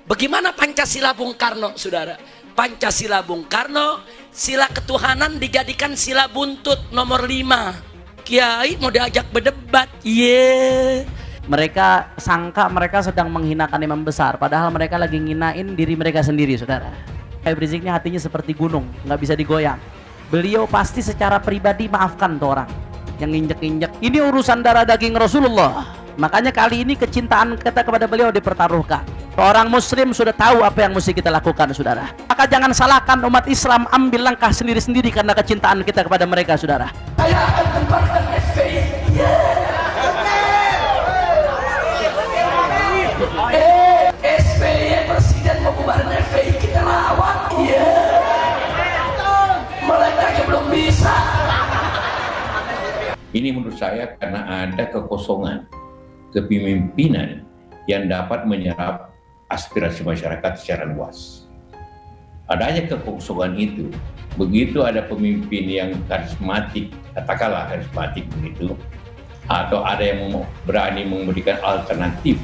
Bagaimana Pancasila Bung Karno, saudara? Pancasila Bung Karno, sila ketuhanan dijadikan sila buntut nomor 5. Kiai mau diajak berdebat, Mereka sangka mereka sedang menghinakan imam besar, padahal mereka lagi nginain diri mereka sendiri, saudara. Habib Rizik ini hatinya seperti gunung, nggak bisa digoyang. Beliau pasti secara pribadi maafkan tuh orang yang injek-injek. Ini urusan darah daging Rasulullah. Makanya kali ini kecintaan kita kepada beliau dipertaruhkan. Orang muslim sudah tahu apa yang mesti kita lakukan, saudara. Maka jangan salahkan umat Islam ambil langkah sendiri-sendiri karena kecintaan kita kepada mereka, saudara. Saya akan tempatkan FPI. SBY presiden mau bubarin FPI, kita lawan. Mereka yang belum bisa. Ini menurut saya karena ada kekosongan kepemimpinan yang dapat menyerap aspirasi masyarakat secara luas. Adanya kekosongan itu, begitu ada pemimpin yang karismatik, katakanlah karismatik begitu, atau ada yang berani memberikan alternatif,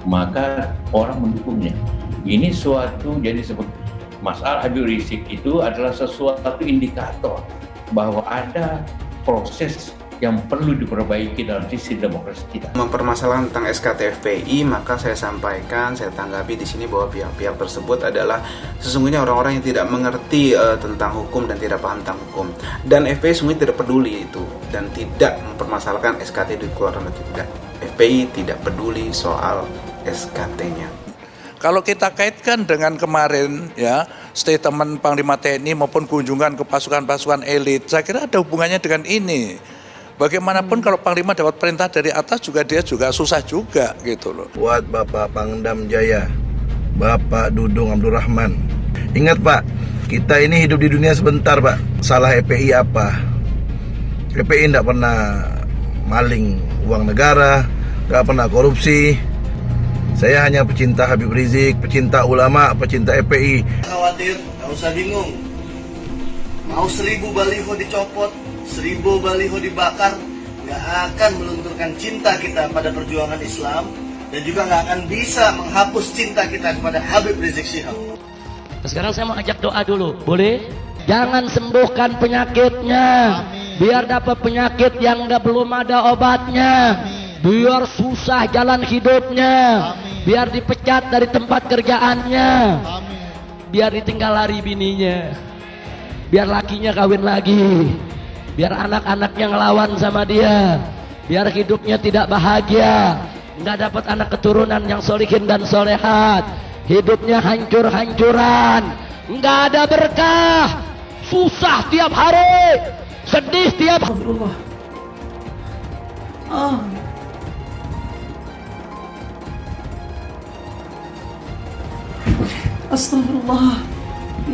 maka orang mendukungnya. Ini suatu, jadi seperti masalah Habib Rizik itu adalah sesuatu indikator bahwa ada proses yang perlu diperbaiki dalam sisi demokrasi kita. Mempermasalahkan tentang SKT FPI, maka saya sampaikan, saya tanggapi di sini bahwa pihak-pihak tersebut adalah sesungguhnya orang-orang yang tidak mengerti tentang hukum dan tidak paham tentang hukum. Dan FPI sesungguhnya tidak peduli itu dan tidak mempermasalahkan SKT dikeluarkan atau tidak. FPI tidak peduli soal SKT-nya. Kalau kita kaitkan dengan kemarin ya statement Panglima TNI maupun kunjungan ke pasukan-pasukan elit, saya kira ada hubungannya dengan ini. Bagaimanapun kalau Panglima dapat perintah dari atas juga dia juga susah juga gitu loh. Buat Bapak Pangdam Jaya, Bapak Dudung Abdurrahman, ingat Pak, kita ini hidup di dunia sebentar Pak. Salah EPI apa? EPI tidak pernah maling uang negara, tidak pernah korupsi. Saya hanya pecinta Habib Rizik, pecinta ulama, pecinta EPI. Khawatir, nggak usah bingung. Mau 1000 baliho dicopot, 1000 baliho dibakar, nggak akan melunturkan cinta kita pada perjuangan Islam dan juga nggak akan bisa menghapus cinta kita kepada Habib Rizik Syihab. Sekarang saya mau ajak doa dulu, boleh? Jangan sembuhkan penyakitnya, biar dapat penyakit yang belum ada obatnya. Biar susah jalan hidupnya, biar dipecat dari tempat kerjaannya, biar ditinggal lari bininya, biar lakinya kawin lagi, biar anak-anaknya ngelawan sama dia, biar hidupnya tidak bahagia, nggak dapat anak keturunan yang solihin dan solehat, hidupnya hancur-hancuran, nggak ada berkah, susah tiap hari, sedih tiap hari. Astagfirullah. 5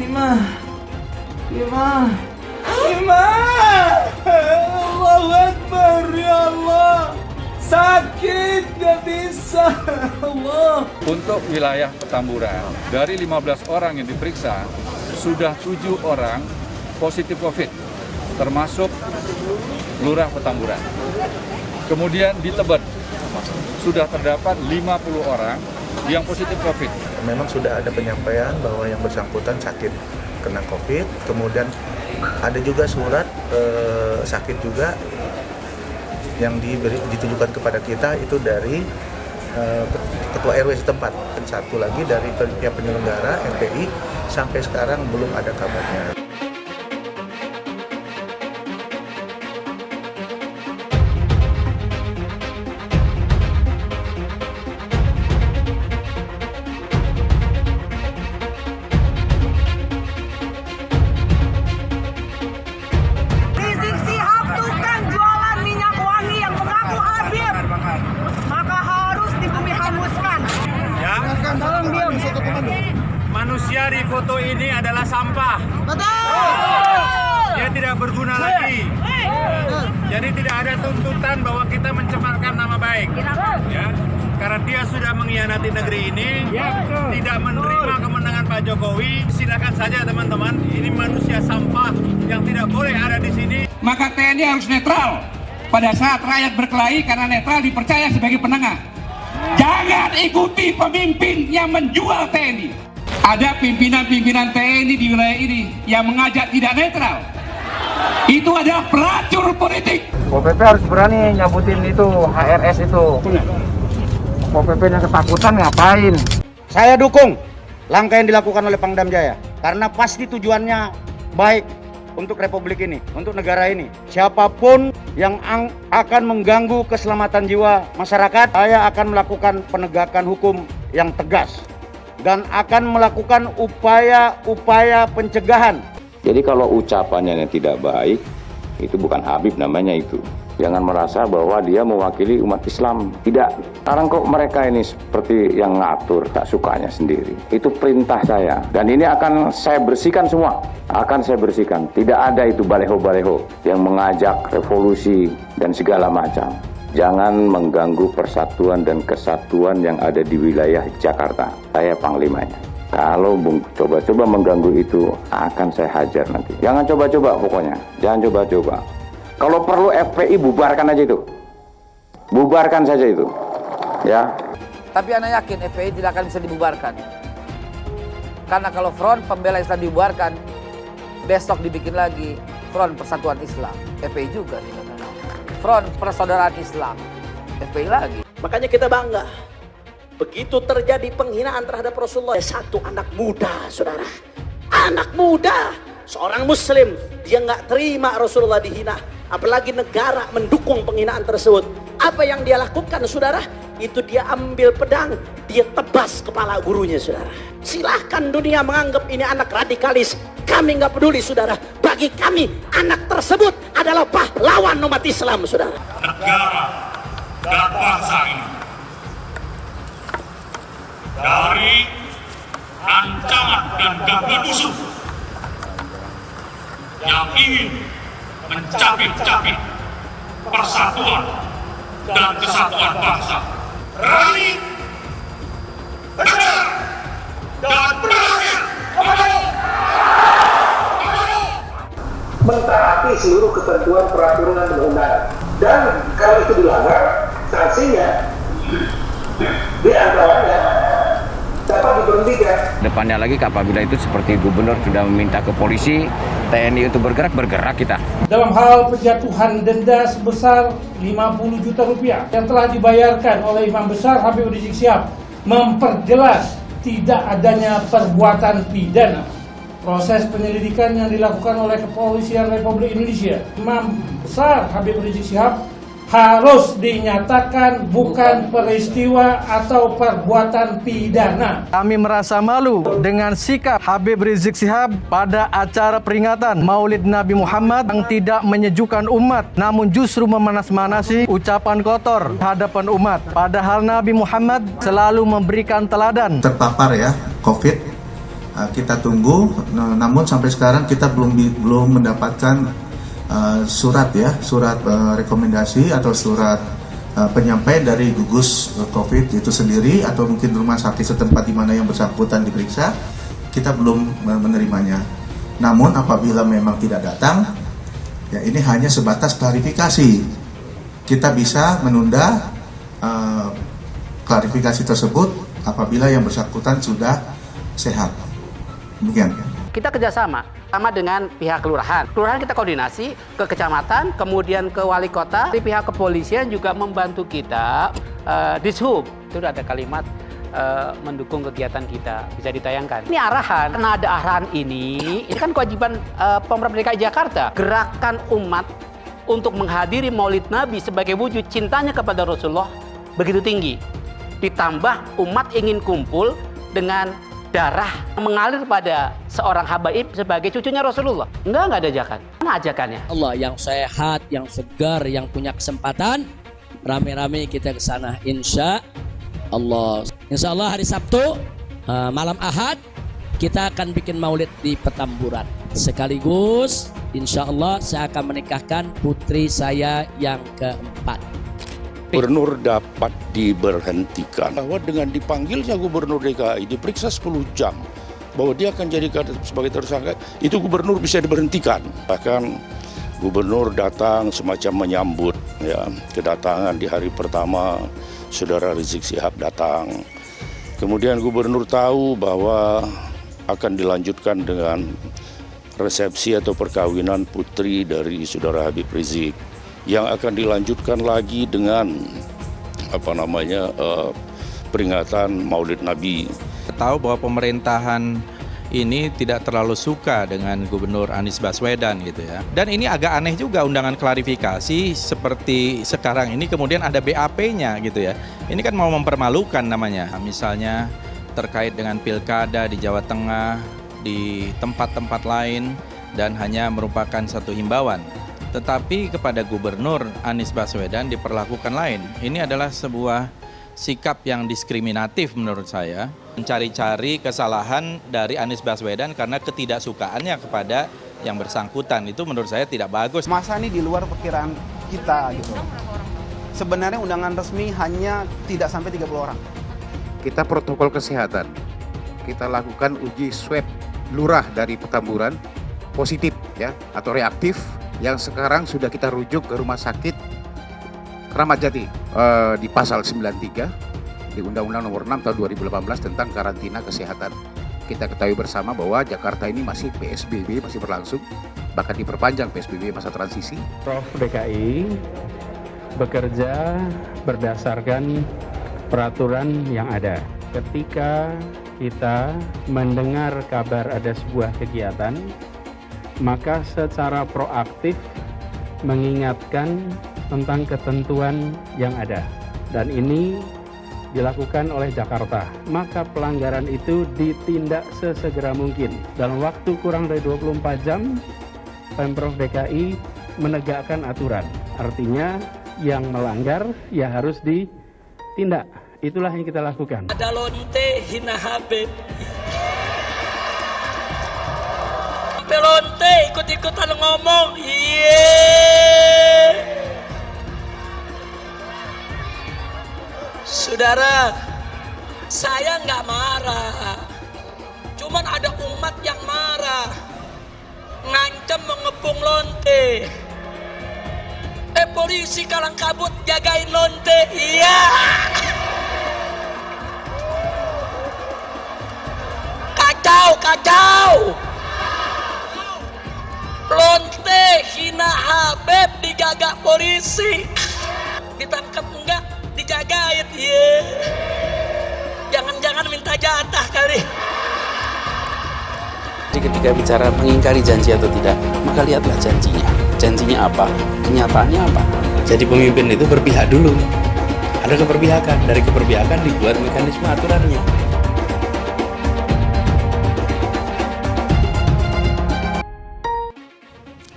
Allahu Akbar, ya Allah. Sakit, gak bisa. Allah. Untuk wilayah Petamburan, dari 15 orang yang diperiksa, sudah 7 orang positif COVID, termasuk Lurah Petamburan. Kemudian di Tebet, sudah terdapat 50 orang yang positif COVID. Memang sudah ada penyampaian bahwa yang bersangkutan sakit kena COVID, kemudian ada juga surat sakit juga yang ditujukan kepada kita itu dari Ketua RW setempat. Dan satu lagi dari pihak penyelenggara MPI sampai sekarang belum ada kabarnya. Manusia di foto ini adalah sampah. Dia tidak berguna lagi. Jadi tidak ada tuntutan bahwa kita mencemarkan nama baik. Ya, karena dia sudah mengkhianati negeri ini, tidak menerima kemenangan Pak Jokowi. Silakan saja teman-teman. Ini manusia sampah yang tidak boleh ada di sini. Maka TNI harus netral pada saat rakyat berkelahi karena netral dipercaya sebagai penengah. Jangan ikuti pemimpin yang menjual TNI. Ada pimpinan-pimpinan TNI di wilayah ini yang mengajak tidak netral. Itu adalah pelacur politik. Pol PP harus berani nyabutin itu HRS itu. Pol PP yang ketakutan ngapain? Saya dukung langkah yang dilakukan oleh Pangdam Jaya karena pasti tujuannya baik untuk republik ini, untuk negara ini. Siapapun yang akan mengganggu keselamatan jiwa masyarakat, saya akan melakukan penegakan hukum yang tegas dan akan melakukan upaya-upaya pencegahan. Jadi kalau ucapannya yang tidak baik, itu bukan Habib namanya itu. Jangan merasa bahwa dia mewakili umat Islam. Tidak. Sekarang kok mereka ini seperti yang ngatur, tak sukanya sendiri. Itu perintah saya. Dan ini akan saya bersihkan semua. Akan saya bersihkan. Tidak ada itu baleho-baleho yang mengajak revolusi dan segala macam. Jangan mengganggu persatuan dan kesatuan yang ada di wilayah Jakarta. Saya panglimanya. Kalau coba-coba mengganggu itu, akan saya hajar nanti. Jangan coba-coba pokoknya. Jangan coba-coba. Kalau perlu FPI bubarkan aja itu. Bubarkan saja itu. Ya. Tapi Anda yakin FPI tidak akan bisa dibubarkan? Karena kalau Front Pembela Islam dibubarkan, besok dibikin lagi Front Persatuan Islam. FPI juga. Front Persaudaraan Islam. FPI lagi. Makanya kita bangga. Begitu terjadi penghinaan terhadap Rasulullah, satu anak muda, saudara. Anak muda. Seorang muslim, dia nggak terima Rasulullah dihina. Apalagi negara mendukung penghinaan tersebut. Apa yang dia lakukan, saudara? Itu dia ambil pedang, dia tebas kepala gurunya, saudara. Silahkan dunia menganggap ini anak radikalis. Kami nggak peduli, saudara. Bagi kami, anak tersebut adalah pahlawan umat Islam, saudara. Negara dan bangsa ini dari ancaman dan gangguan musuh yang ingin mencapik-capik persatuan dan kesatuan bangsa. Berani, benar, dan berhasil. Mentaati seluruh ketentuan peraturan dan undang-undang. Dan kalau itu dilanggar, sanksinya di antaranya dapat diberhentikan. Depannya lagi apabila itu seperti gubernur sudah meminta ke polisi, TNI untuk bergerak kita. Dalam hal penjatuhan denda sebesar 50 juta rupiah yang telah dibayarkan oleh Imam Besar Habib Rizik Syihab memperjelas tidak adanya perbuatan pidana. Proses penyelidikan yang dilakukan oleh Kepolisian Republik Indonesia, Imam Besar Habib Rizik Syihab harus dinyatakan bukan peristiwa atau perbuatan pidana. Kami merasa malu dengan sikap Habib Rizik Syihab pada acara peringatan Maulid Nabi Muhammad yang tidak menyejukkan umat, namun justru memanas-manasi ucapan kotor di hadapan umat. Padahal Nabi Muhammad selalu memberikan teladan. Terpapar ya COVID, kita tunggu, namun sampai sekarang kita belum mendapatkan surat rekomendasi atau surat penyampaian dari gugus COVID itu sendiri atau mungkin rumah sakit setempat di mana yang bersangkutan diperiksa, kita belum menerimanya. Namun apabila memang tidak datang, ya ini hanya sebatas klarifikasi. Kita bisa menunda klarifikasi tersebut apabila yang bersangkutan sudah sehat. Demikian. Kita kerjasama sama dengan pihak kelurahan. Kelurahan kita koordinasi ke kecamatan, kemudian ke wali kota. Di pihak kepolisian juga membantu kita. Dishub itu ada kalimat mendukung kegiatan kita, bisa ditayangkan. Ini arahan, karena ada arahan ini kan kewajiban Pemprov DKI Jakarta. Gerakan umat untuk menghadiri Maulid Nabi sebagai wujud cintanya kepada Rasulullah begitu tinggi. Ditambah umat ingin kumpul dengan darah mengalir pada seorang habaib sebagai cucunya Rasulullah. Enggak ada ajakan. Mana ajakannya? Allah yang sehat, yang segar, yang punya kesempatan, rame-rame kita ke sana insya Allah. Insya Allah hari Sabtu, malam Ahad, kita akan bikin maulid di Petamburan. Sekaligus insya Allah saya akan menikahkan putri saya yang keempat. Gubernur dapat diberhentikan bahwa dengan dipanggilnya Gubernur DKI diperiksa 10 jam bahwa dia akan jadi sebagai tersangka, itu Gubernur bisa diberhentikan. Bahkan Gubernur datang semacam menyambut ya kedatangan di hari pertama Saudara Rizik Syihab datang. Kemudian gubernur tahu bahwa akan dilanjutkan dengan resepsi atau perkawinan putri dari saudara Habib Rizik yang akan dilanjutkan lagi dengan peringatan Maulid Nabi. Tahu bahwa pemerintahan ini tidak terlalu suka dengan Gubernur Anies Baswedan gitu ya. Dan ini agak aneh juga undangan klarifikasi seperti sekarang ini kemudian ada BAP-nya gitu ya. Ini kan mau mempermalukan namanya. Misalnya terkait dengan pilkada di Jawa Tengah, di tempat-tempat lain dan hanya merupakan satu himbauan. Tetapi kepada Gubernur Anies Baswedan diperlakukan lain. Ini adalah sebuah sikap yang diskriminatif menurut saya. Mencari-cari kesalahan dari Anies Baswedan karena ketidaksukaannya kepada yang bersangkutan. Itu menurut saya tidak bagus. Masa ini di luar perkiraan kita gitu. Sebenarnya undangan resmi hanya tidak sampai 30 orang. Kita protokol kesehatan. Kita lakukan uji swab lurah dari Petamburan positif ya atau reaktif yang sekarang sudah kita rujuk ke rumah sakit Kramat Jati di pasal 93 di Undang-Undang Nomor 6 tahun 2018 tentang karantina kesehatan. Kita ketahui bersama bahwa Jakarta ini masih PSBB masih berlangsung, bahkan diperpanjang PSBB masa transisi. Prof DKI bekerja berdasarkan peraturan yang ada. Ketika kita mendengar kabar ada sebuah kegiatan, maka secara proaktif mengingatkan tentang ketentuan yang ada. Dan ini dilakukan oleh Jakarta. Maka pelanggaran itu ditindak sesegera mungkin. Dalam waktu kurang dari 24 jam, Pemprov DKI menegakkan aturan. Artinya yang melanggar ya harus ditindak. Itulah yang kita lakukan. Ada lonte hina Habib. Sampai lonte ikut-ikutan ngomong. Saudara, saya nggak marah. Cuman ada umat yang marah. Ngancam mengepung lonte. Polisi kalang kabut jagain lonte. Iya. Kacau. Lonte hina Habib digagak polisi. Ditangkap enggak? Dijagain. Jangan-jangan minta jatah kali. Jadi ketika bicara mengingkari janji atau tidak, maka lihatlah janjinya. Janjinya apa? Kenyataannya apa? Jadi pemimpin itu berpihak dulu. Ada keberpihakan. Dari keberpihakan dibuat mekanisme aturannya.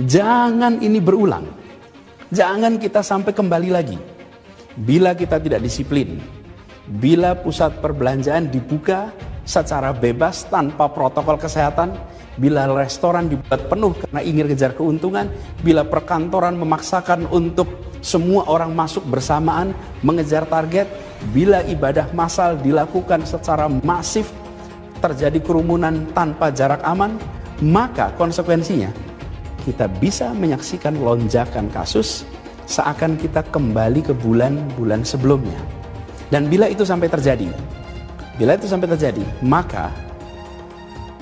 Jangan ini berulang. Jangan kita sampai kembali lagi. Bila kita tidak disiplin, bila pusat perbelanjaan dibuka secara bebas tanpa protokol kesehatan, bila restoran dibuat penuh karena ingin kejar keuntungan, bila perkantoran memaksakan untuk semua orang masuk bersamaan mengejar target, bila ibadah massal dilakukan secara masif, terjadi kerumunan tanpa jarak aman, maka konsekuensinya kita bisa menyaksikan lonjakan kasus seakan kita kembali ke bulan-bulan sebelumnya. Dan bila itu sampai terjadi, maka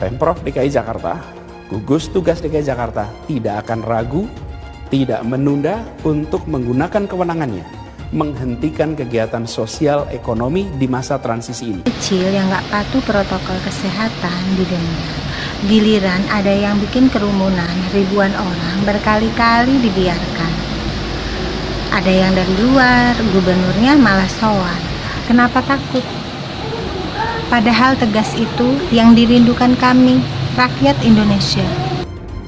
Pemprov DKI Jakarta, gugus tugas DKI Jakarta tidak akan ragu, tidak menunda untuk menggunakan kewenangannya, menghentikan kegiatan sosial ekonomi di masa transisi ini. Kecil yang nggak patuh protokol kesehatan di dunia. Giliran ada yang bikin kerumunan, ribuan orang berkali-kali dibiarkan. Ada yang dari luar, gubernurnya malah sowan. Kenapa takut? Padahal tegas itu yang dirindukan kami, rakyat Indonesia.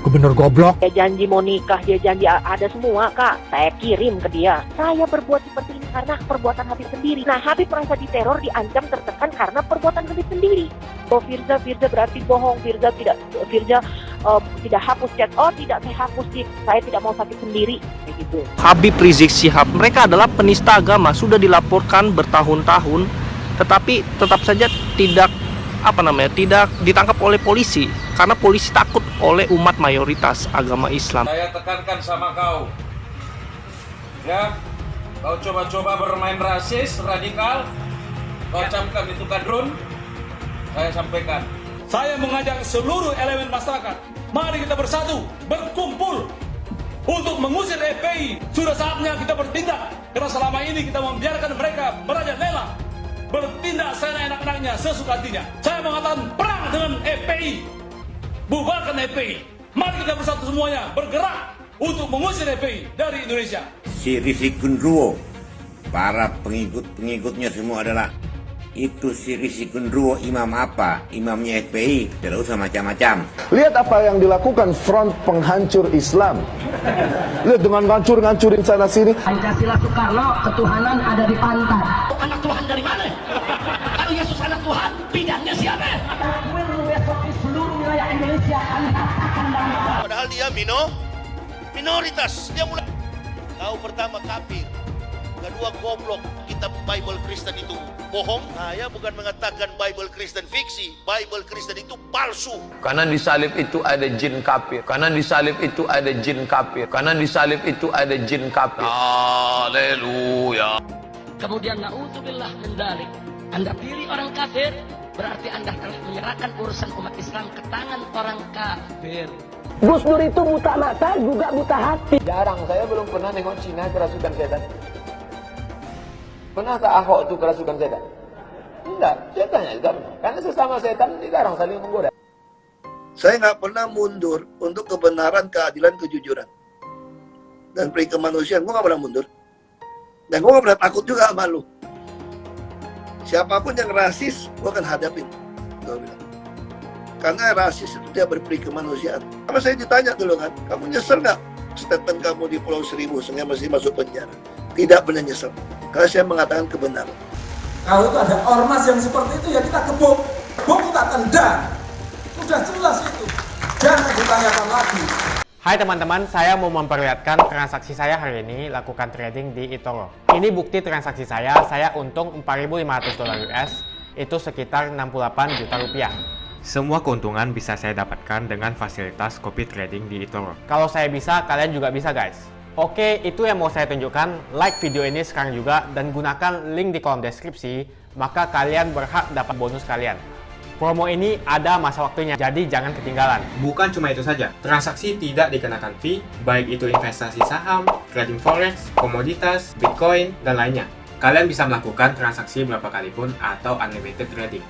Gubernur goblok. Dia janji mau nikah, dia janji ada semua, Kak. Saya kirim ke dia. Saya berbuat seperti ini karena perbuatan Habib sendiri. Nah, Habib merasa diteror, diancam, tertekan karena perbuatan Habib sendiri. Oh, Firza berarti bohong. Firza tidak hapus chat. Oh, tidak, saya hapus sih. Saya tidak mau sakit sendiri. Begitu. Habib Rizik Syihab, mereka adalah penista agama, sudah dilaporkan bertahun-tahun, tetapi tetap saja tidak ditangkap oleh polisi karena polisi takut oleh umat mayoritas agama Islam. Saya tekankan sama kau, ya, Kau coba-coba bermain rasis, radikal, kau camkan itu kadrun, saya sampaikan. Saya mengajak seluruh elemen masyarakat, mari kita bersatu, berkumpul untuk mengusir FPI. Sudah saatnya kita bertindak, karena selama ini kita membiarkan mereka merajalela, bertindak seenak-enaknya, sesuka hatinya. Saya mengatakan perang dengan FPI, bubarkan FPI. Mari kita bersatu semuanya, bergerak untuk mengusir FPI dari Indonesia. Si Risi Gundruwo, para pengikut-pengikutnya semua adalah itu si Risi Gundruwo imam apa? Imamnya FPI, tidak usah macam-macam. Lihat apa yang dilakukan front penghancur Islam. Lihat dengan ngancur-ngancurin sana sini. Pancasila Soekarno, ketuhanan ada di pantai. Anak Tuhan dari mana? Kalau Yesus anak Tuhan, bidangnya siapa? Besok di seluruh wilayah Indonesia akan katakan Padahal dia minoritas. Dia mulai. Kau pertama kafir, kedua goblok. Kitab Bible Kristen itu bohong. Saya bukan mengatakan Bible Kristen fiksi. Bible Kristen itu palsu. Karena di salib itu ada jin kafir. Karena di salib itu ada jin kafir. Karena di salib itu ada jin kafir. Haleluya. Kemudian na'udzubillah min dzalik. Anda pilih orang kafir, berarti Anda telah menyerahkan urusan umat Islam ke tangan orang kafir. Gus Dur itu buta mata juga buta hati. Jarang, saya belum pernah nengok Cina kerasukan setan. Pernah tak Ahok itu kerasukan setan? Enggak, setannya juga benar. Karena sesama setan dilarang saling menggoda. Saya nggak pernah mundur untuk kebenaran, keadilan, kejujuran. Dan peri kemanusiaan, gue nggak pernah mundur. Dan gue nggak pernah takut juga sama lu. Siapapun yang rasis, gue akan hadapin. Gue bilang. Karena rasis itu dia berperi kemanusiaan. Karena saya ditanya dulu kan, kamu nyesel nggak statement kamu di Pulau Seribu sehingga masih masuk penjara? Tidak pernah nyesel. Karena saya mengatakan kebenaran. Kalau itu ada ormas yang seperti itu, ya kita gebuk. Gebuk kita tendang. Sudah jelas itu. Jangan ditanyakan lagi. Hai teman-teman, saya mau memperlihatkan transaksi saya hari ini lakukan trading di eToro. Ini bukti transaksi saya untung $4.500 US, itu sekitar 68 juta rupiah. Semua keuntungan bisa saya dapatkan dengan fasilitas copy trading di eToro. Kalau saya bisa, kalian juga bisa guys. Oke, itu yang mau saya tunjukkan. Like video ini sekarang juga dan gunakan link di kolom deskripsi, maka kalian berhak dapat bonus kalian. Promo ini ada masa waktunya, jadi jangan ketinggalan. Bukan cuma itu saja, transaksi tidak dikenakan fee, baik itu investasi saham, trading forex, komoditas, bitcoin, dan lainnya. Kalian bisa melakukan transaksi berapa kali pun atau unlimited trading.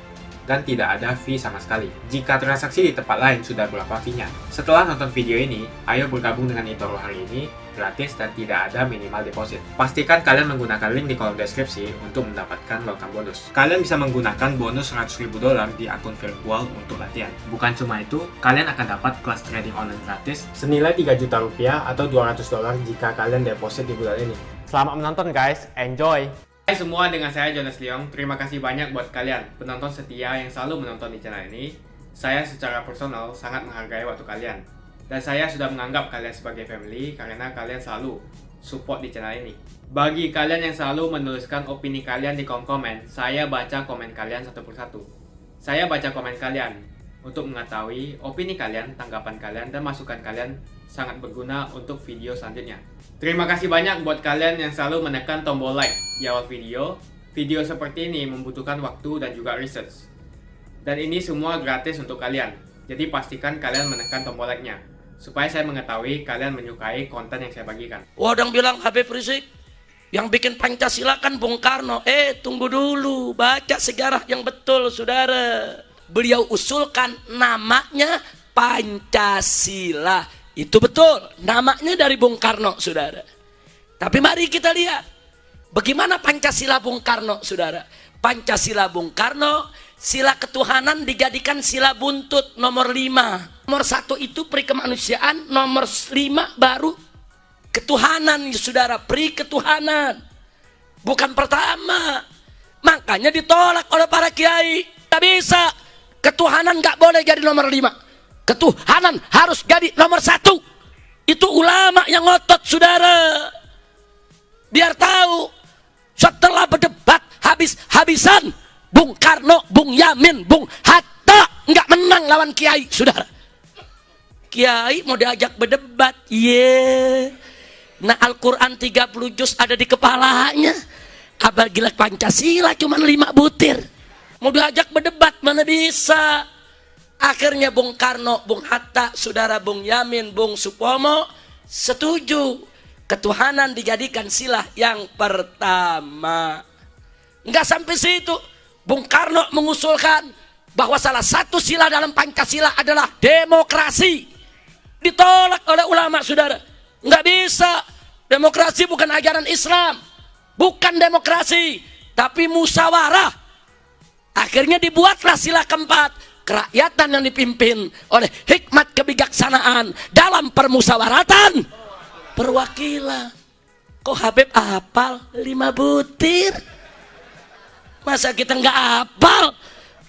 Dan tidak ada fee sama sekali. Jika transaksi di tempat lain sudah berapa fee-nya. Setelah nonton video ini, ayo bergabung dengan eToro hari ini, gratis dan tidak ada minimal deposit. Pastikan kalian menggunakan link di kolom deskripsi untuk mendapatkan welcome bonus. Kalian bisa menggunakan bonus $100.000 di akun virtual untuk latihan. Bukan cuma itu, kalian akan dapat kelas trading online gratis senilai 3 juta rupiah atau $200 jika kalian deposit di bulan ini. Selamat menonton guys, enjoy! Hai semua, dengan saya Jonas Leong. Terima kasih banyak buat kalian penonton setia yang selalu menonton di channel ini. Saya secara personal sangat menghargai waktu kalian. Dan saya sudah menganggap kalian sebagai family karena kalian selalu support di channel ini. Bagi kalian yang selalu menuliskan opini kalian di kolom komen, saya baca komen kalian satu persatu. Saya baca komen kalian untuk mengetahui opini kalian, tanggapan kalian, dan masukan kalian sangat berguna untuk video selanjutnya. Terima kasih banyak buat kalian yang selalu menekan tombol like di awal video. Video seperti ini membutuhkan waktu dan juga research. Dan ini semua gratis untuk kalian. Jadi pastikan kalian menekan tombol like-nya, supaya saya mengetahui kalian menyukai konten yang saya bagikan. Wadang bilang Habib Rizik, yang bikin Pancasila kan Bung Karno. Tunggu dulu, baca sejarah yang betul saudara. Beliau usulkan namanya Pancasila. Itu betul, namanya dari Bung Karno, saudara. Tapi mari kita lihat, bagaimana Pancasila Bung Karno, saudara. Pancasila Bung Karno, sila ketuhanan dijadikan sila buntut nomor 5. Nomor 1 itu peri kemanusiaan, nomor 5 baru ketuhanan, saudara. Peri ketuhanan. Bukan pertama. Makanya ditolak oleh para kiai. Tak bisa. Ketuhanan gak boleh jadi nomor 5. Ketuhanan harus jadi nomor 1. Itu ulama yang ngotot, saudara. Biar tahu, setelah berdebat habis-habisan, Bung Karno, Bung Yamin, Bung Hatta nggak menang lawan kiai, saudara. Kiai mau diajak berdebat, Nah, Al-Quran 30 juz ada di kepalanya. Apabila Pancasila cuma 5 butir. Mau diajak berdebat, mana bisa. Akhirnya Bung Karno, Bung Hatta, saudara Bung Yamin, Bung Supomo setuju. Ketuhanan dijadikan sila yang pertama. Enggak sampai situ. Bung Karno mengusulkan bahwa salah satu sila dalam Pancasila adalah demokrasi. Ditolak oleh ulama, saudara. Enggak bisa. Demokrasi bukan ajaran Islam. Bukan demokrasi, tapi musyawarah. Akhirnya dibuatlah sila keempat, kerakyatan yang dipimpin oleh hikmat kebijaksanaan dalam permusyawaratan perwakilan. Kok Habib hafal 5 butir? Masa kita nggak hafal?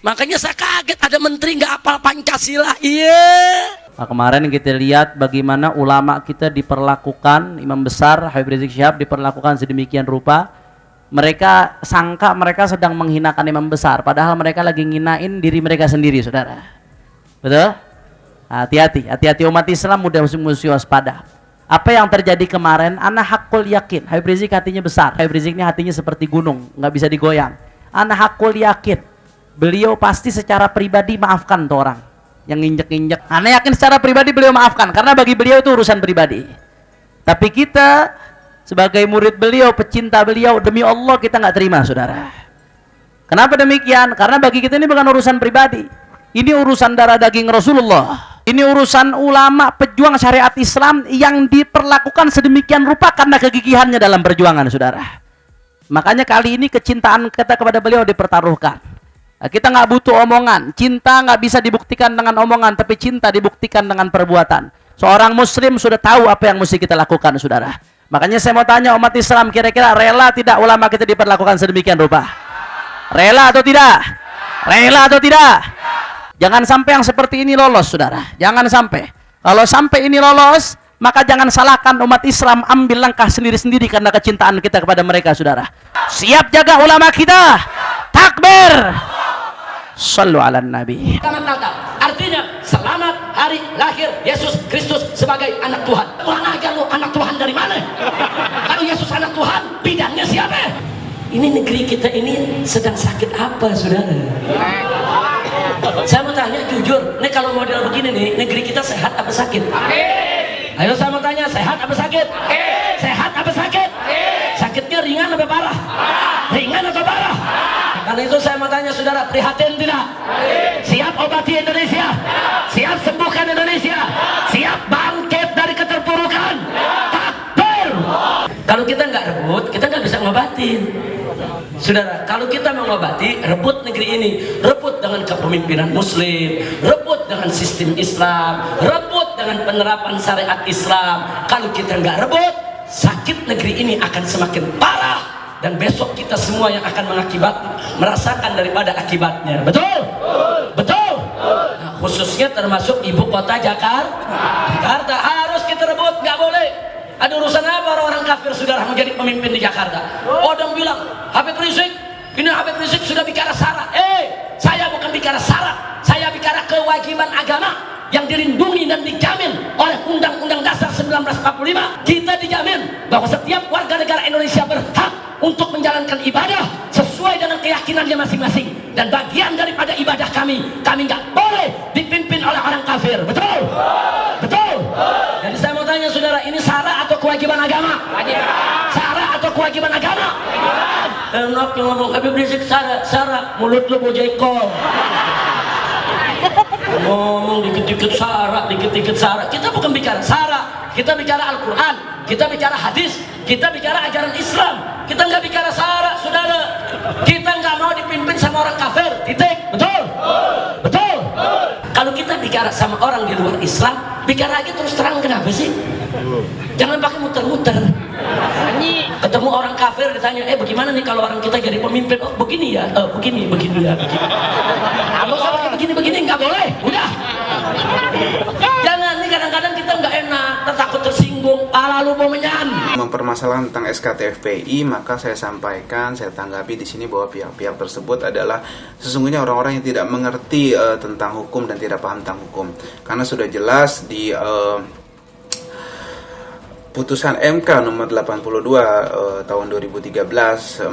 Makanya saya kaget ada menteri nggak hafal Pancasila. Iya. Nah, kemarin kita lihat bagaimana ulama kita diperlakukan, imam besar Habib Rizik Syihab diperlakukan sedemikian rupa. Mereka sangka mereka sedang menghinakan imam besar, padahal mereka lagi nginain diri mereka sendiri, saudara. Betul? Hati-hati umat Islam mudah musuh waspada. Apa yang terjadi kemarin, ana hakul yakin, Habib Rizik hatinya besar, Habib Rizik ini hatinya seperti gunung, nggak bisa digoyang. Ana hakul yakin, beliau pasti secara pribadi maafkan tuh orang yang nginjek-nginjek. Ana yakin secara pribadi beliau maafkan, karena bagi beliau itu urusan pribadi. Tapi kita sebagai murid beliau, pecinta beliau, demi Allah kita nggak terima, saudara. Kenapa demikian? Karena bagi kita ini bukan urusan pribadi. Ini urusan darah daging Rasulullah. Ini urusan ulama pejuang syariat Islam yang diperlakukan sedemikian rupa karena kegigihannya dalam perjuangan, saudara. Makanya kali ini kecintaan kita kepada beliau dipertaruhkan. Kita nggak butuh omongan. Cinta nggak bisa dibuktikan dengan omongan, tapi cinta dibuktikan dengan perbuatan. Seorang muslim sudah tahu apa yang mesti kita lakukan, saudara. Makanya saya mau tanya umat Islam, kira-kira rela tidak ulama kita diperlakukan sedemikian rupa? Rela atau tidak? Rela atau tidak? Jangan sampai yang seperti ini lolos, saudara. Jangan sampai. Kalau sampai ini lolos, maka jangan salahkan umat Islam, ambil langkah sendiri-sendiri karena kecintaan kita kepada mereka, saudara. Siap jaga ulama kita. Takbir. Sallu ala Nabi. Selamat Natal. Artinya selamat hari lahir Yesus Kristus sebagai anak Tuhan. Kurang ajar lu, anak Tuhan dari mana? Kalau Yesus anak Tuhan, bidangnya siapa? Ini negeri kita ini sedang sakit apa, saudara? Saya mau tanya jujur, nih kalau model begini nih, negeri kita sehat apa sakit? Ayo saya mau tanya, sehat apa sakit? Sehat apa sakit? Sakitnya ringan atau parah? Ringan atau parah? Karena itu saya mau tanya saudara, prihatin tidak? Siap obati Indonesia? Siap sembuhkan Indonesia? Siap bangkit dari keterpurukan? Takbir! Kalau kita nggak rebut, kita nggak bisa ngobatin. Saudara, kalau kita mau ngobati, rebut negeri ini, rebut dengan kepemimpinan muslim, rebut dengan sistem Islam, rebut dengan penerapan syariat Islam. Kalau kita nggak rebut, sakit negeri ini akan semakin parah. Dan besok kita semua yang akan merasakan daripada akibatnya. Betul? Betul? Nah, khususnya termasuk ibu kota Jakarta harus kita rebut, nggak boleh. Ada urusan apa orang-orang kafir saudara menjadi pemimpin di Jakarta? Orang bilang, Habib Rizik, ini Habib Rizik sudah bicara syarat. Saya bukan bicara syarat, saya bicara kewajiban agama yang dilindungi dan dijamin oleh Undang-Undang Dasar 1945. Kita dijamin bahwa setiap warga negara Indonesia berhak untuk menjalankan ibadah sesuai dengan keyakinannya masing-masing. Dan bagian daripada ibadah kami nggak boleh dipimpin oleh orang kafir. Betul? Betul? Jadi saya mau tanya saudara, ini syarat atau kewajiban agama? Syarat atau kewajiban agama? Enak yang ngomong Habib Rizik syarat, mulut lu bojekol. Ngomong dikit-dikit syarat, dikit-dikit syarat. Kita bukan bicara syarat, kita bicara Al-Quran, kita bicara hadis, kita bicara ajaran Islam. Kita nggak bicara syarat, saudara. Kita nggak mau dipimpin sama orang kafir, titik. Betul? Betul? Kalau kita bicara sama orang di luar Islam, bicara aja terus terang, kenapa sih? Jangan pakai muter-muter. Ketemu orang kafir ditanya, bagaimana nih kalau orang kita jadi pemimpin? Oh begini ya, begini ya, begini. Kalau begini nggak boleh, udah. Jangan nih, kadang-kadang kita nggak enak, takut tersinggung, lalu mau menyan. Mempermasalahkan tentang SKT-FPI, maka saya sampaikan, saya tanggapi di sini bahwa pihak-pihak tersebut adalah sesungguhnya orang-orang yang tidak mengerti tentang hukum dan tidak paham tentang hukum. Karena sudah jelas di putusan MK nomor 82 tahun 2013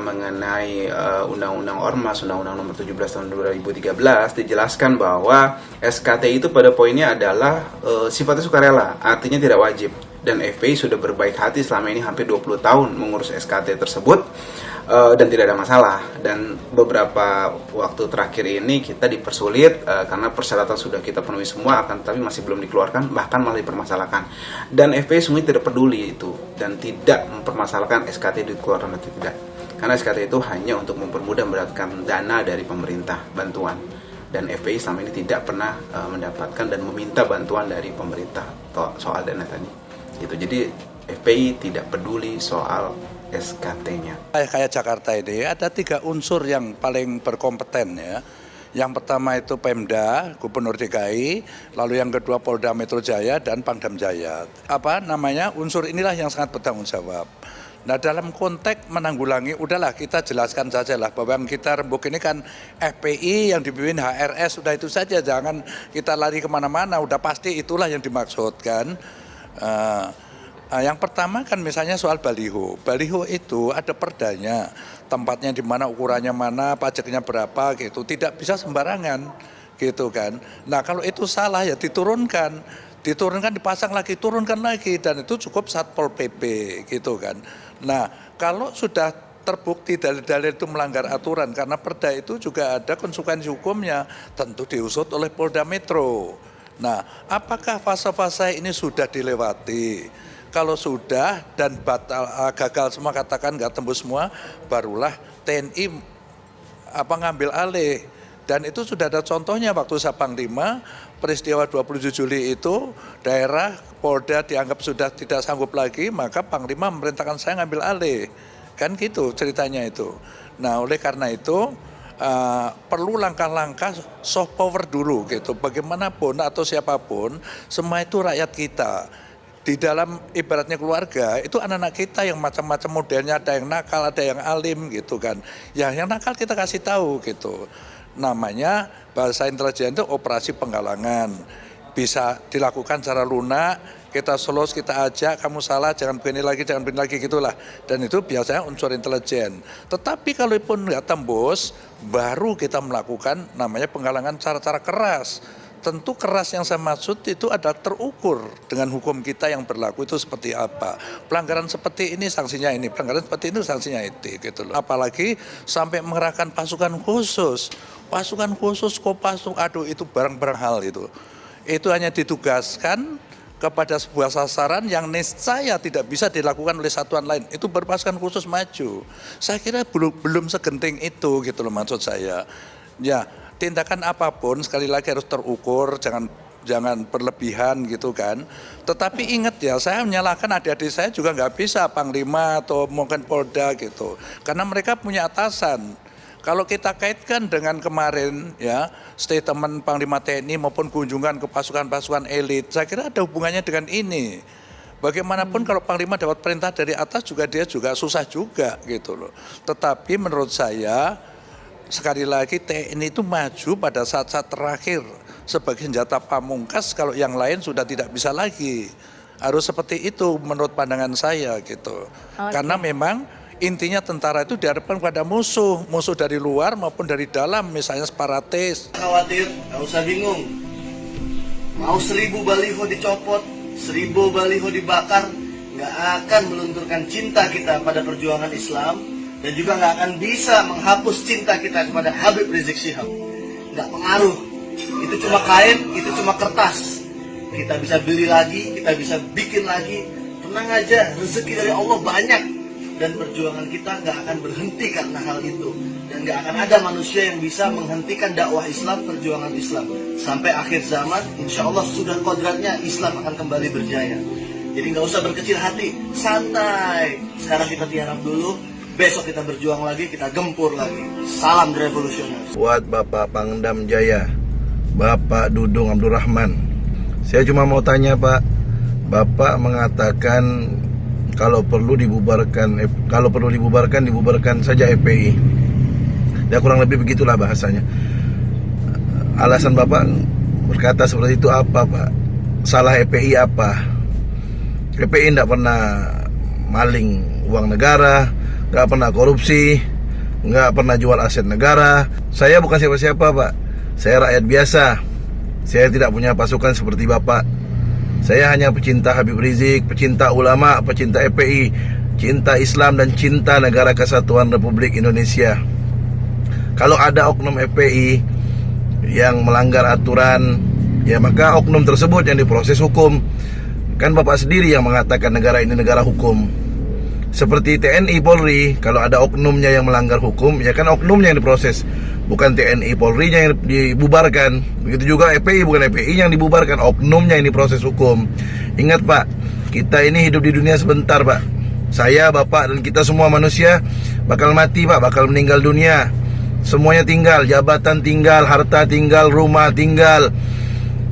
mengenai Undang-Undang Ormas, Undang-Undang nomor 17 tahun 2013 dijelaskan bahwa SKT itu pada poinnya adalah sifatnya sukarela, artinya tidak wajib. Dan FPI sudah berbaik hati selama ini hampir 20 tahun mengurus SKT tersebut dan tidak ada masalah. Dan beberapa waktu terakhir ini kita dipersulit karena persyaratan sudah kita penuhi semua, akan tapi masih belum dikeluarkan, bahkan malah dipermasalahkan. Dan FPI semuanya tidak peduli itu dan tidak mempermasalahkan SKT dikeluarkan atau tidak, karena SKT itu hanya untuk mempermudah mendapatkan dana dari pemerintah, bantuan. Dan FPI selama ini tidak pernah mendapatkan dan meminta bantuan dari pemerintah soal dana tadi. Itu jadi FPI tidak peduli soal SKT-nya. Kayak Jakarta ini ada 3 unsur yang paling berkompeten ya. Yang pertama itu Pemda, Gubernur DKI, lalu yang kedua Polda Metro Jaya dan Pangdam Jaya. Unsur inilah yang sangat bertanggung jawab. Nah, dalam konteks menanggulangi, udahlah kita jelaskan saja lah bahwa yang kita rembuk ini kan FPI yang dipimpin HRS, udah itu saja, jangan kita lari kemana-mana, udah pasti itulah yang dimaksudkan. Yang pertama kan misalnya soal baliho. Baliho itu ada perdanya, tempatnya di mana, ukurannya mana, pajaknya berapa gitu. Tidak bisa sembarangan gitu kan. Nah, kalau itu salah ya diturunkan, dipasang lagi, turunkan lagi, dan itu cukup Satpol PP gitu kan. Nah, kalau sudah terbukti dalil-dalil itu melanggar aturan, karena perda itu juga ada konsekuensi hukumnya, tentu diusut oleh Polda Metro. Nah, apakah fase-fase ini sudah dilewati? Kalau sudah dan gagal semua, katakan nggak tembus semua, barulah TNI ngambil alih. Dan itu sudah ada contohnya waktu saya Panglima, peristiwa 27 Juli itu, daerah Polda dianggap sudah tidak sanggup lagi, maka Panglima memerintahkan saya ngambil alih. Kan gitu ceritanya itu. Nah, oleh karena itu, perlu langkah-langkah soft power dulu gitu. Bagaimanapun atau siapapun, semua itu rakyat kita. Di dalam ibaratnya keluarga, itu anak-anak kita yang macam-macam modelnya, ada yang nakal, ada yang alim gitu kan. Ya, yang nakal kita kasih tahu gitu. Namanya bahasa intelijen itu operasi penggalangan. Bisa dilakukan secara lunak, kita selos, kita ajak, kamu salah, jangan begini lagi, jangan begini lagi, gitulah. Dan itu biasanya unsur intelijen. Tetapi kalaupun nggak tembus, baru kita melakukan namanya penggalangan cara-cara keras. Tentu keras yang saya maksud itu adalah terukur dengan hukum kita yang berlaku itu seperti apa. Pelanggaran seperti ini sanksinya ini, pelanggaran seperti itu sanksinya itu gitu loh. Apalagi sampai mengerahkan pasukan khusus. Pasukan khusus, Kopassus, aduh itu barang-barang hal itu. Itu hanya ditugaskan kepada sebuah sasaran yang niscaya tidak bisa dilakukan oleh satuan lain. Itu berpasukan khusus maju. Saya kira belum segenting itu gitu loh maksud saya. Ya, tindakan apapun sekali lagi harus terukur, jangan berlebihan gitu kan. Tetapi ingat ya, saya menyalahkan adik-adik saya juga nggak bisa Panglima atau mungkin Polda gitu, karena mereka punya atasan. Kalau kita kaitkan dengan kemarin ya statement Panglima TNI maupun kunjungan ke pasukan-pasukan elit, saya kira ada hubungannya dengan ini. Bagaimanapun kalau Panglima dapat perintah dari atas juga dia juga susah juga gitu loh. Tetapi menurut saya sekali lagi TNI itu maju pada saat-saat terakhir sebagai senjata pamungkas kalau yang lain sudah tidak bisa lagi. Harus seperti itu menurut pandangan saya gitu. Karena memang intinya tentara itu dihadapkan kepada musuh dari luar maupun dari dalam, misalnya separatis. Khawatir, nggak usah bingung. Mau 1000 baliho dicopot, 1000 baliho dibakar, nggak akan melunturkan cinta kita pada perjuangan Islam. Dan juga nggak akan bisa menghapus cinta kita kepada Habib Rizik Syihab. Nggak pengaruh. Itu cuma kain, itu cuma kertas. Kita bisa beli lagi, kita bisa bikin lagi. Tenang aja, rezeki dari Allah banyak. Dan perjuangan kita nggak akan berhenti karena hal itu. Dan nggak akan ada manusia yang bisa menghentikan dakwah Islam, perjuangan Islam. Sampai akhir zaman, insya Allah sudah kodratnya Islam akan kembali berjaya. Jadi nggak usah berkecil hati, santai. Sekarang kita tiarap dulu. Besok kita berjuang lagi, kita gempur lagi. Salam revolusioner. Buat Bapak Pangdam Jaya, Bapak Dudung Abdurrahman, saya cuma mau tanya Pak, Bapak mengatakan kalau perlu dibubarkan saja FPI. Ya kurang lebih begitulah bahasanya. Alasan Bapak berkata seperti itu apa Pak? Salah FPI apa? FPI tidak pernah maling uang negara, nggak pernah korupsi, nggak pernah jual aset negara. Saya bukan siapa-siapa, Pak. Saya rakyat biasa. Saya tidak punya pasukan seperti Bapak. Saya hanya pecinta Habib Rizik, pecinta ulama, pecinta FPI, cinta Islam dan cinta negara kesatuan Republik Indonesia. Kalau ada oknum FPI yang melanggar aturan, ya maka oknum tersebut yang diproses hukum. Kan Bapak sendiri yang mengatakan negara ini negara hukum. Seperti TNI Polri, kalau ada oknumnya yang melanggar hukum, ya kan oknumnya yang diproses, bukan TNI Polri-nya yang dibubarkan. Begitu juga FPI, bukan FPI yang dibubarkan, oknumnya yang diproses hukum. Ingat Pak, kita ini hidup di dunia sebentar Pak. Saya, Bapak, dan kita semua manusia bakal mati Pak, bakal meninggal dunia. Semuanya tinggal, jabatan tinggal, harta tinggal, rumah tinggal,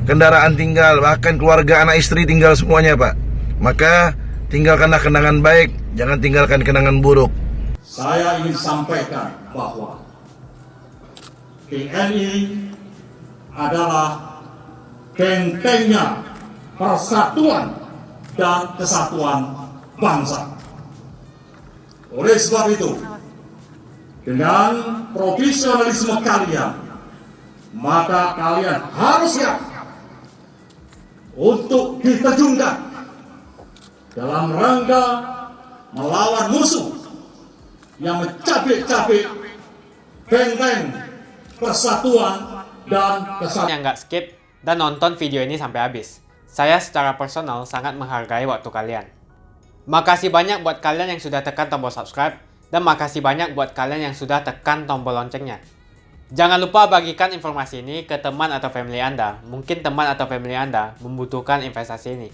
kendaraan tinggal, bahkan keluarga, anak istri tinggal semuanya Pak. Maka tinggalkanlah kenangan baik, jangan tinggalkan kenangan buruk. Saya ingin sampaikan bahwa TNI adalah bentengnya persatuan dan kesatuan bangsa. Oleh sebab itu, dengan profesionalisme kalian, maka kalian harus siap untuk diterjunkan dalam rangka melawan musuh yang mencabik-cabik benteng persatuan dan kesatuan. Yang nggak skip dan nonton video ini sampai habis. Saya secara personal sangat menghargai waktu kalian. Makasih banyak buat kalian yang sudah tekan tombol subscribe, dan makasih banyak buat kalian yang sudah tekan tombol loncengnya. Jangan lupa bagikan informasi ini ke teman atau family Anda. Mungkin teman atau family Anda membutuhkan investasi ini.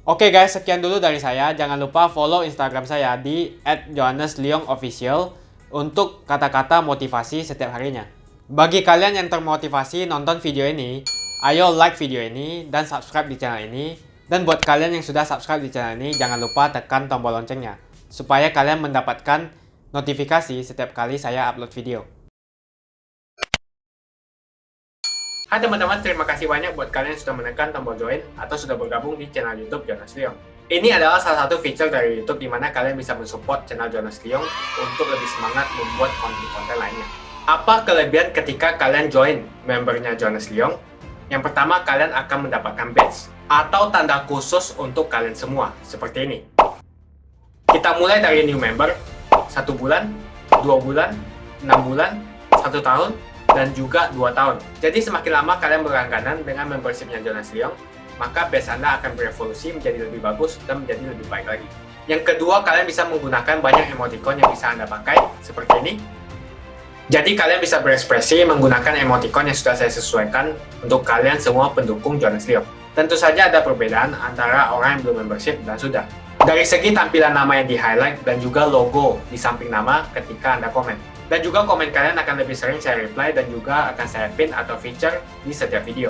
Oke guys, sekian dulu dari saya. Jangan lupa follow Instagram saya di @johannesleongofficial untuk kata-kata motivasi setiap harinya. Bagi kalian yang termotivasi nonton video ini, ayo like video ini dan subscribe di channel ini. Dan buat kalian yang sudah subscribe di channel ini, jangan lupa tekan tombol loncengnya supaya kalian mendapatkan notifikasi setiap kali saya upload video. Hai teman-teman, terima kasih banyak buat kalian yang sudah menekan tombol join atau sudah bergabung di channel YouTube Jonas Leong. Ini adalah salah satu fitur dari YouTube di mana kalian bisa mensupport channel Jonas Leong untuk lebih semangat membuat konten-konten lainnya. Apa kelebihan ketika kalian join membernya Jonas Leong? Yang pertama, kalian akan mendapatkan badge atau tanda khusus untuk kalian semua, seperti ini. Kita mulai dari new member, 1 bulan, 2 bulan, 6 bulan, 1 tahun, dan juga 2 tahun. Jadi semakin lama kalian berlangganan dengan membershipnya Jonas Leong, maka badge Anda akan berevolusi menjadi lebih bagus dan menjadi lebih baik lagi. Yang kedua, kalian bisa menggunakan banyak emoticon yang bisa Anda pakai, seperti ini. Jadi kalian bisa berekspresi menggunakan emoticon yang sudah saya sesuaikan untuk kalian semua pendukung Jonas Leong. Tentu saja ada perbedaan antara orang yang belum membership dan sudah. Dari segi tampilan nama yang di-highlight dan juga logo di samping nama ketika Anda komen. Dan juga komen kalian akan lebih sering saya reply dan juga akan saya pin atau feature di setiap video.